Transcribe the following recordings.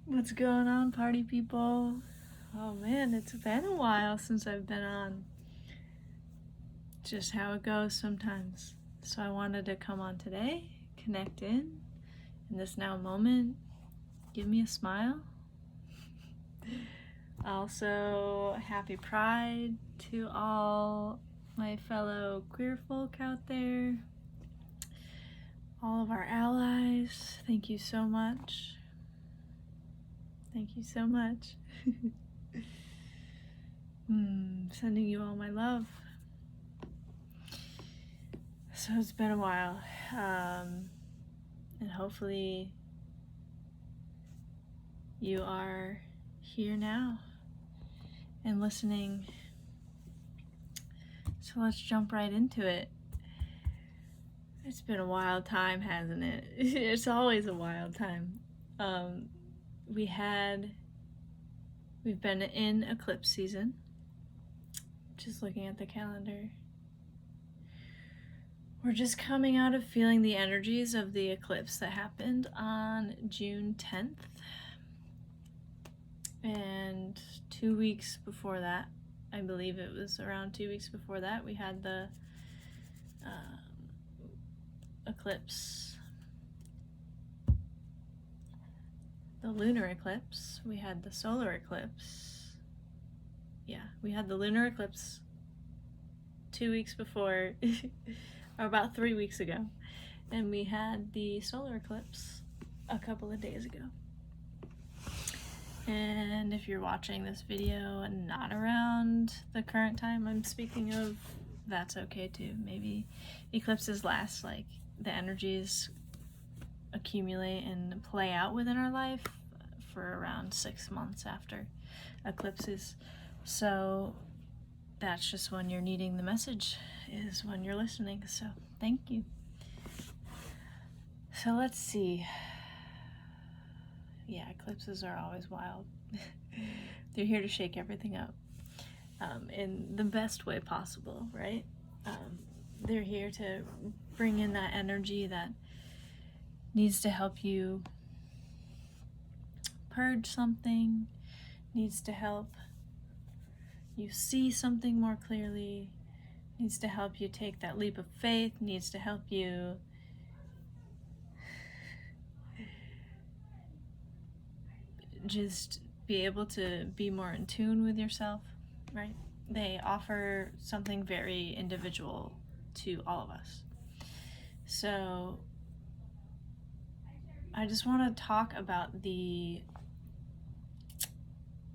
What's going on, party people? Oh man, it's been a while since I've been on. Just how it goes sometimes. So I wanted to come on today, connect in this now moment, give me a smile. Also, happy Pride to all my fellow queer folk out there, all of our allies. Thank you so much. Thank you so much. Sending you all my love. So it's been a while, and hopefully you are here now and listening. So let's jump right into it. It's been a wild time, hasn't it? It's always a wild time. We've been in eclipse season. Just looking at the calendar. We're just coming out of feeling the energies of the eclipse that happened on June 10th. And 2 weeks before that, I believe it was around 2 weeks before that, we had the eclipse, the lunar eclipse. We had the solar eclipse. Yeah, we had the lunar eclipse 2 weeks before, or about 3 weeks ago. And we had the solar eclipse a couple of days ago. And if you're watching this video and not around the current time I'm speaking of, that's okay too. Maybe eclipses last, like the energies accumulate and play out within our life for around 6 months after eclipses. So that's just when you're needing the message, is when you're listening. So thank you. So let's see. Yeah, eclipses are always wild. They're here to shake everything up in the best way possible, right? They're here to bring in that energy that needs to help you purge something, needs to help you see something more clearly, needs to help you take that leap of faith, needs to help you just be able to be more in tune with yourself, right? They offer something very individual to all of us. So I just want to talk about the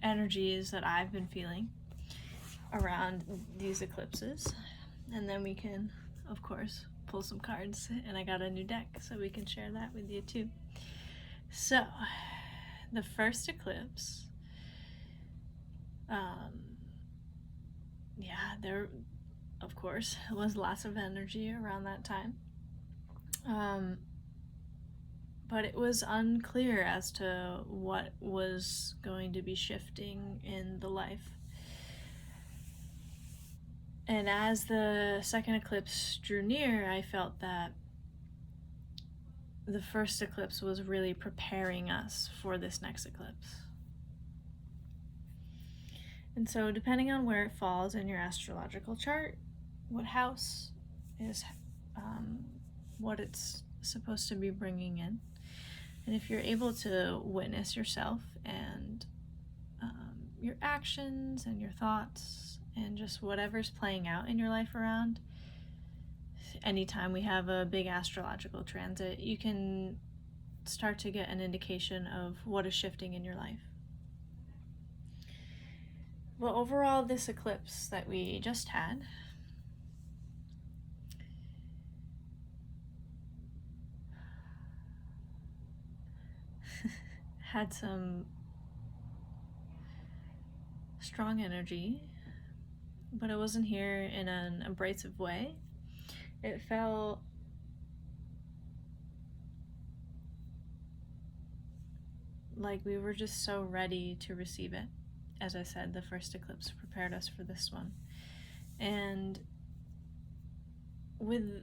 energies that I've been feeling around these eclipses, and then we can, of course, pull some cards, and I got a new deck so we can share that with you too. So the first eclipse, there, of course, was lots of energy around that time. But it was unclear as to what was going to be shifting in the life. And as the second eclipse drew near, I felt that the first eclipse was really preparing us for this next eclipse. And so depending on where it falls in your astrological chart, what house is what it's supposed to be bringing in. And if you're able to witness yourself and your actions and your thoughts and just whatever's playing out in your life around, anytime we have a big astrological transit, you can start to get an indication of what is shifting in your life. Well, overall, this eclipse that we just had had some strong energy, but it wasn't here in an abrasive way. It felt like we were just so ready to receive it. As I said, the first eclipse prepared us for this one. And with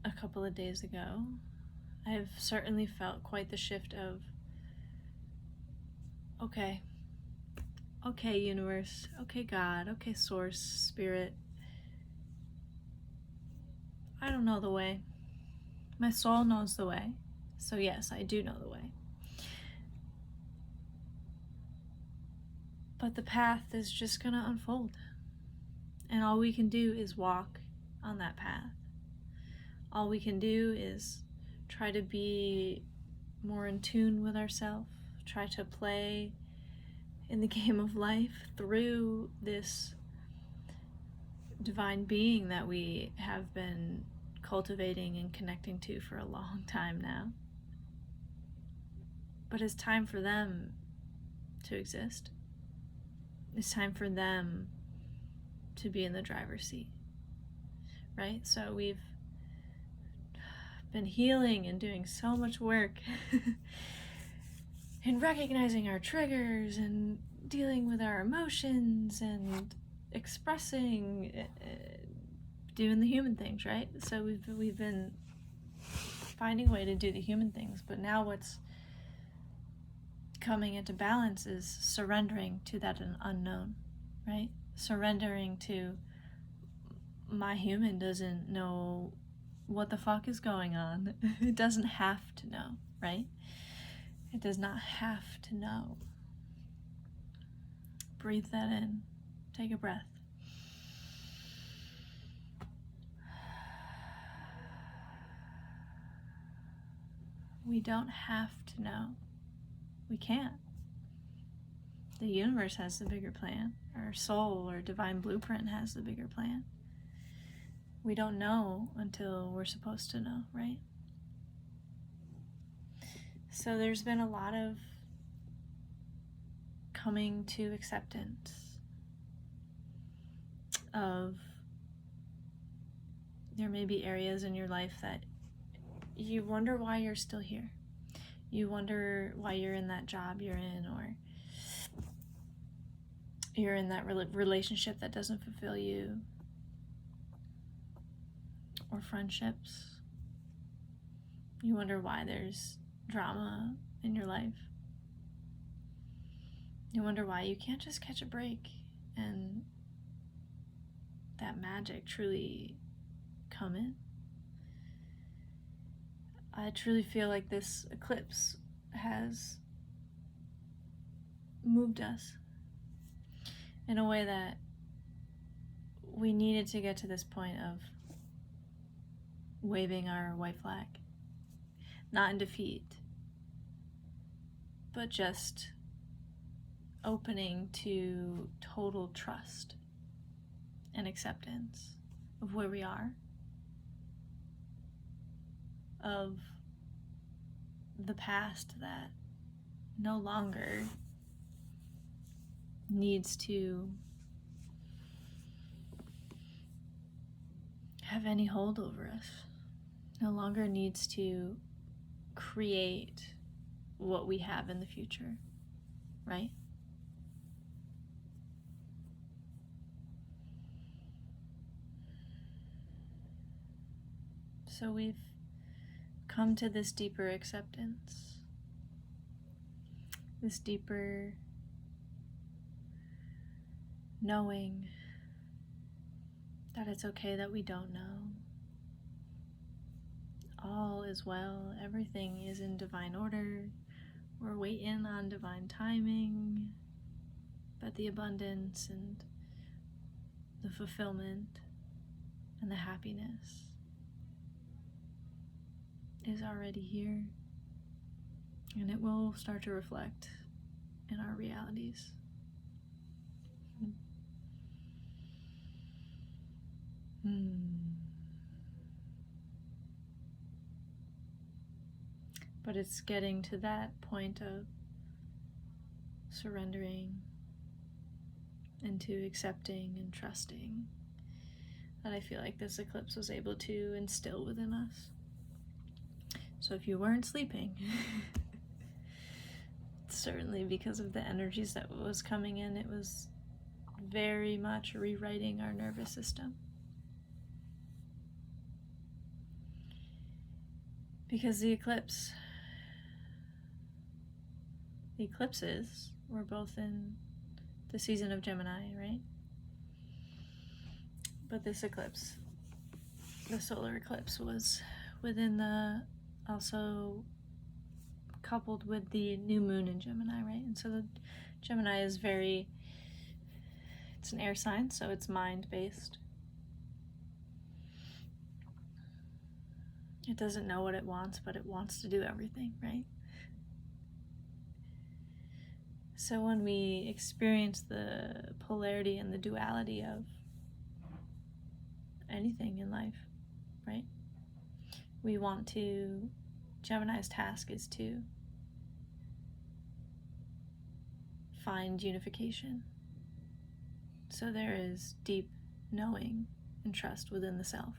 a couple of days ago, I've certainly felt quite the shift of okay, okay, universe, okay, God, okay, source, spirit, I don't know the way. My soul knows the way. So yes, I do know the way. But the path is just gonna unfold. And all we can do is walk on that path. All we can do is try to be more in tune with ourselves, try to play in the game of life through this divine being that we have been cultivating and connecting to for a long time now. But it's time for them to exist. It's time for them to be in the driver's seat, right? So we've been healing and doing so much work in recognizing our triggers and dealing with our emotions and expressing, doing the human things, right? So we've been finding a way to do the human things, but now what's coming into balance is surrendering to that unknown, right? Surrendering to my human doesn't know what the fuck is going on. It doesn't have to know, right? It does not have to know. Breathe that in. Take a breath. We don't have to know. We can't. The universe has the bigger plan. Our soul or divine blueprint has the bigger plan. We don't know until we're supposed to know, right? So there's been a lot of coming to acceptance of there may be areas in your life that you wonder why you're still here. You wonder why you're in that job you're in, or you're in that relationship that doesn't fulfill you, or friendships. You wonder why there's drama in your life. You wonder why you can't just catch a break and that magic truly come in. I truly feel like this eclipse has moved us in a way that we needed to get to this point of waving our white flag. Not in defeat, but just opening to total trust and acceptance of where we are, of the past that no longer needs to have any hold over us, no longer needs to create what we have in the future, right? So we've come to this deeper acceptance, this deeper knowing that it's okay that we don't know. All is well, everything is in divine order. We're waiting on divine timing, but the abundance and the fulfillment and the happiness is already here, and it will start to reflect in our realities. But it's getting to that point of surrendering into accepting and trusting that I feel like this eclipse was able to instill within us. So if you weren't sleeping, certainly because of the energies that was coming in, it was very much rewriting our nervous system. Because the eclipse the eclipses were both in the season of Gemini, right? But this eclipse, the solar eclipse, was within the, also coupled with the new moon in Gemini, right? And so the Gemini is very, it's an air sign, so it's mind-based. It doesn't know what it wants, but it wants to do everything, right? So when we experience the polarity and the duality of anything in life, right? We want to, Gemini's task is to find unification. So there is deep knowing and trust within the self.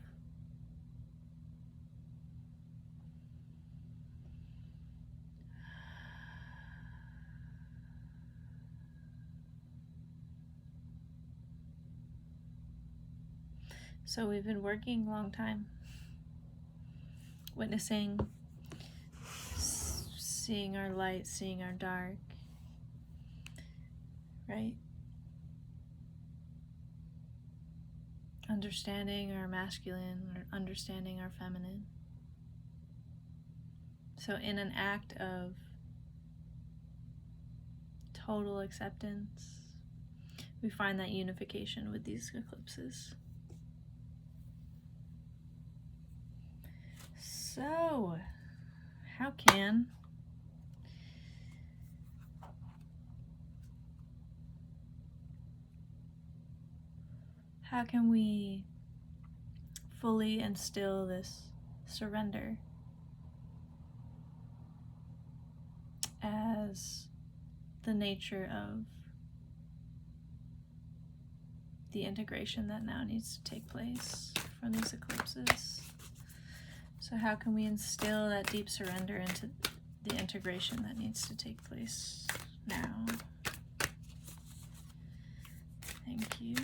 So we've been working a long time, witnessing, seeing our light, seeing our dark, right? Understanding our masculine, or understanding our feminine. So in an act of total acceptance, we find that unification with these eclipses. So, how can we fully instill this surrender as the nature of the integration that now needs to take place from these eclipses? So how can we instill that deep surrender into the integration that needs to take place now? Thank you.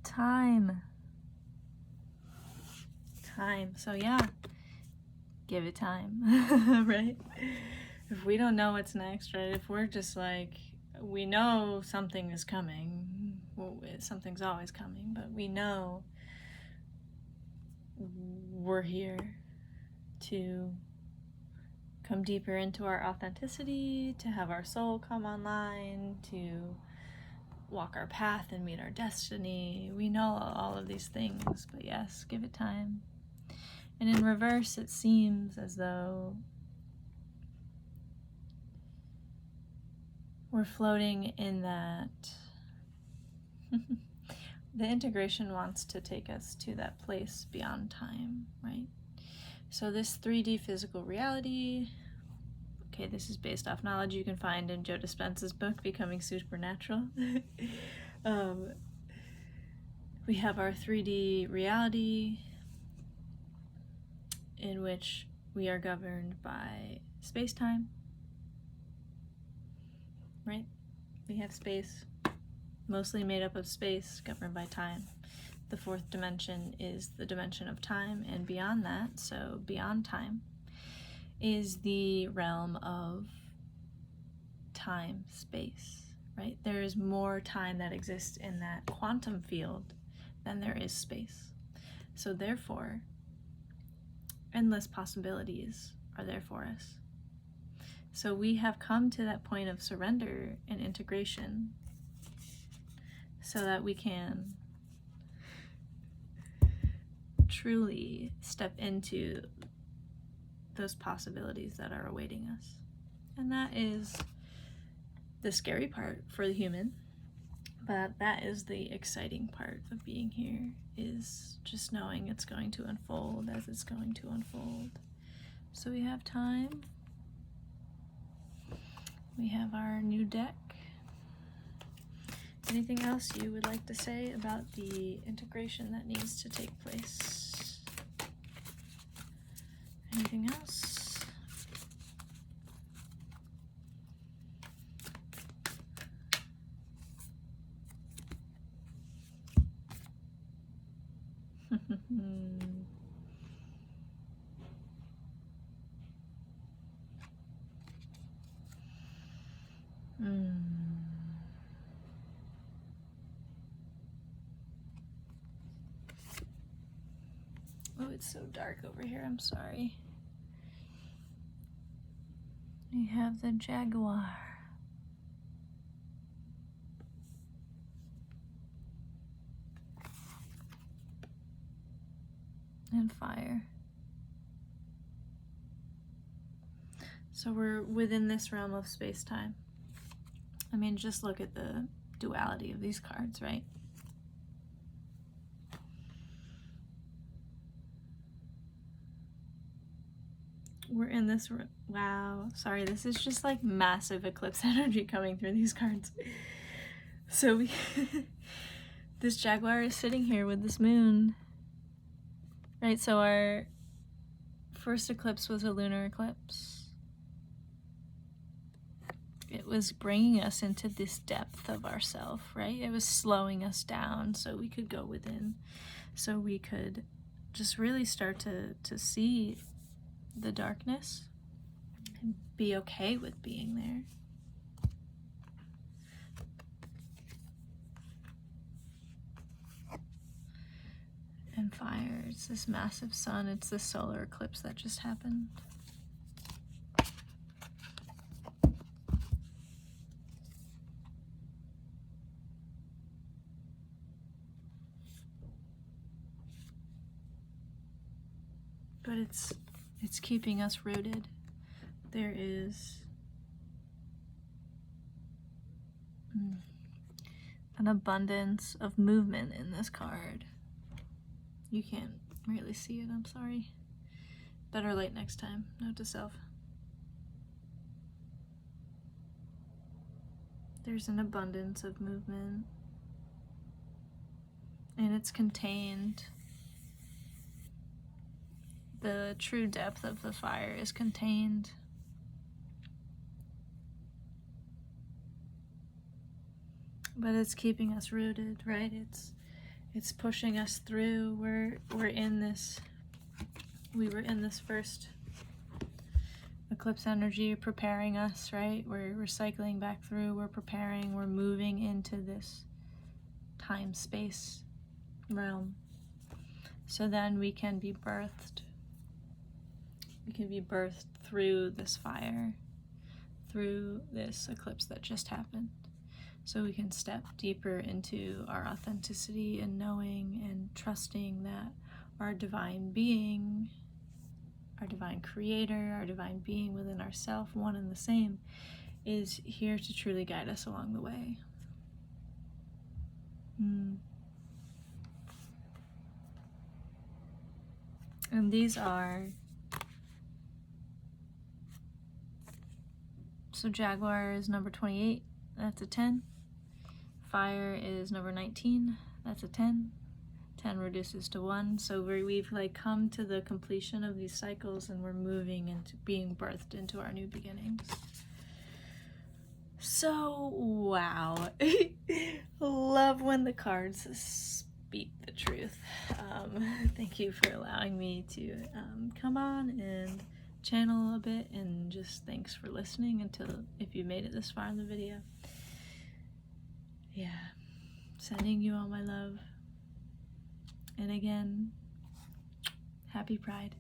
Time. So yeah, give it time, right? If we don't know what's next, right? If we're just like, we know something is coming, well, something's always coming, but we know we're here to come deeper into our authenticity, to have our soul come online, to walk our path and meet our destiny. We know all of these things, but yes, give it time. And in reverse, it seems as though we're floating in that the integration wants to take us to that place beyond time, right? So this 3D physical reality, okay, this is based off knowledge you can find in Joe Dispenza's book, Becoming Supernatural. We have our 3D reality in which we are governed by space-time, right? We have space, mostly made up of space, governed by time. The fourth dimension is the dimension of time, and beyond that, so beyond time, is the realm of time, space, right? There is more time that exists in that quantum field than there is space. So therefore, endless possibilities are there for us. So we have come to that point of surrender and integration so that we can truly step into those possibilities that are awaiting us. And that is the scary part for the human, but that is the exciting part of being here, is just knowing it's going to unfold as it's going to unfold. So we have time. We have our new deck. Anything else you would like to say about the integration that needs to take place? Anything else? Oh, it's so dark over here, I'm sorry. We have the Jaguar. And Fire. So we're within this realm of space-time. I mean, just look at the duality of these cards, right? We're in this, wow, sorry, this is just like massive eclipse energy coming through these cards. So this Jaguar is sitting here with this moon, right? So our first eclipse was a lunar eclipse. It was bringing us into this depth of ourself, right? It was slowing us down so we could go within, so we could just really start to see the darkness and be okay with being there. And Fire, it's this massive sun, it's this solar eclipse that just happened. But it's keeping us rooted. There is an abundance of movement in this card. You can't really see it, I'm sorry. Better late next time. Note to self. There's an abundance of movement. And it's contained. The true depth of the fire is contained. But it's keeping us rooted, right? It's pushing us through. We're in this. We were in this first eclipse energy, preparing us, right? We're cycling back through. We're preparing. We're moving into this time-space realm. So then we can be birthed. We can be birthed through this fire, through this eclipse that just happened. So we can step deeper into our authenticity and knowing and trusting that our divine being, our divine creator, our divine being within ourself, one and the same, is here to truly guide us along the way. And these are, so Jaguar is number 28, that's a 10. Fire is number 19, that's a 10. 10 reduces to 1, so we've like come to the completion of these cycles and we're moving into being birthed into our new beginnings. So, wow. Love when the cards speak the truth. Thank you for allowing me to come on and channel a bit, and just thanks for listening until, if you made it this far in the video. Yeah, sending you all my love. And again, happy Pride.